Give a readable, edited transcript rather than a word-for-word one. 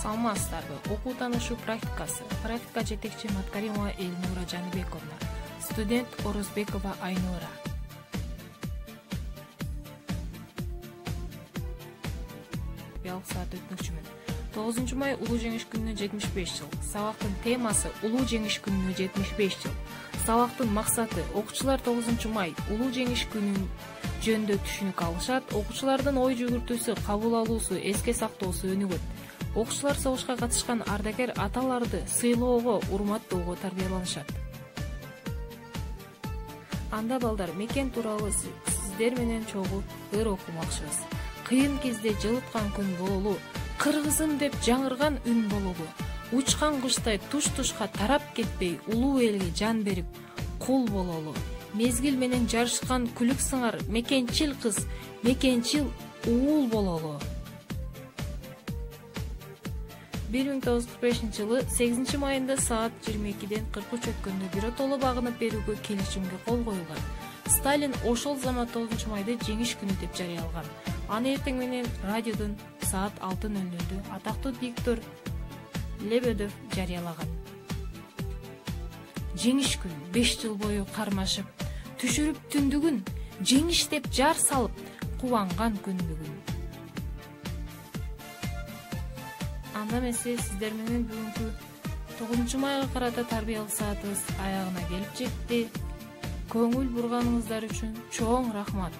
Саламатсыздарбы? Окуу таанышуу практикасы. Практика жетекчи Маткаримова Элнура Жаныбековна. Студент Орозбекова Айнура. Биялык саат өтмөкчүмүн. 9 май Улуу жеңиш күнүнө 75 жыл. Сабактын темасы Улуу жеңиш күнүнө 75 жыл. Сабактын максаты окуучулар 9 май Улуу жеңиш күнүн жөнүндө түшүнүк алышат. Окуучулардын ой жүгүртүүсү, кабыл алуусу, эске сактоосу өнүгөт. Окуучулар согушка катышкан ардагер аталарды сыйлоого, урматтоого тарбияланышат. Анда балдар мекен тууралуу сиздер менен чогуу ыр окумакчыбыз. Кыйын кезде жылыткан күн бололу, кыргызым деп жаңырган үн бололу. Учкан куштай туш-тушка тарап кетпей, улуу элге жан берип, кул бололу. Мезгил менен жарышкан күлүк сыңар, мекенчил кыз, мекенчил уул бололу. 1945 жылы 8 майында саат 22-ден 43 өткөндө биротоло багынып берүүгө келишимге кол коюлган. Сталин ошол замат 9 майды жеңиш күнү деп жарыялаган. Аны эртең менен радиодон саат 6:00 атактуу диктор Лебедев жарыялаган. Жеңиш күн 5 жыл бою кармашып, түшүрүп түндүгүн, жеңиш деп жар салып, кубанган күн бүгүн. Анда эмесе сиздер менен бүгүнкү 9 майга карата тарбиялык саатыбыз аягына келип жетти. Көңүл бурганыңыздар үчүн чоң рахмат.